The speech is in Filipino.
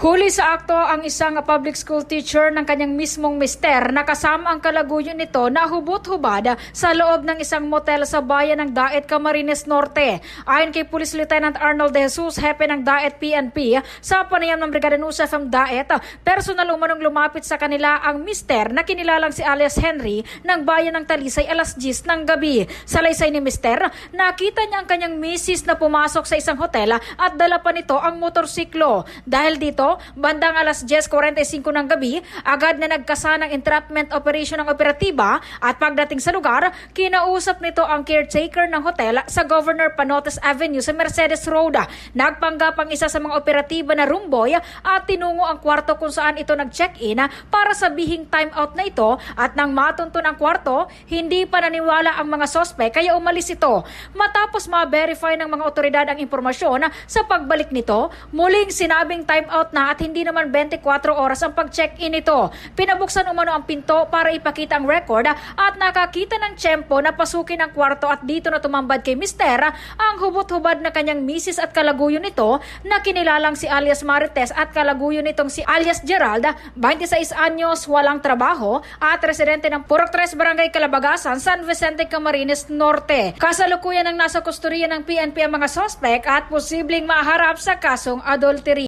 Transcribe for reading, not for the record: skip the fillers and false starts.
Huli sa akto ang isang public school teacher ng kanyang mismong mister na kasama ang kalaguyo nito na hubot-hubad sa loob ng isang motel sa bayan ng Daet, Camarines Norte. Ayon kay Police Lieutenant Arnold De Jesus, hepe ng Daet PNP, sa panayam ng Brigada News FM Daet, personal umanong lumapit sa kanila ang mister na kinilalang si alias Henry ng bayan ng Talisay alas 10 ng gabi. Sa laysay ni mister, nakita niya ang kanyang misis na pumasok sa isang hotel at dala pa nito ang motorsiklo. Dahil dito, bandang alas 10:45 ng gabi, agad na nagkasa ng entrapment operation ng operatiba at pagdating sa lugar, kinausap nito ang caretaker ng hotel sa Governor Panotes Avenue sa Mercedes Road. Nagpanggap ang isa sa mga operatiba na roomboy at tinungo ang kwarto kung saan ito nag-check-in para sabihing time out na ito at nang matuntun ang kwarto, hindi pa naniwala ang mga sospek kaya umalis ito. Matapos ma-verify ng mga otoridad ang impormasyon sa pagbalik nito, muling sinabing time out na at hindi naman 24 oras ang pag-check-in nito. Pinabuksan umano ang pinto para ipakita ang record at nakakita ng tiyempo na pasukin ang kwarto at dito na tumambad kay mister ang hubot-hubad na kanyang misis at kalaguyo nito na kinilalang si alias Marites at kalaguyo nitong si alias Gerald, 26 anyos, walang trabaho at residente ng Purok 3 Barangay Calabagasan, San Vicente, Camarines Norte. Kasalukuyan ang nasa kusturya ng PNP ang mga sospek at posibleng maharap sa kasong adultery.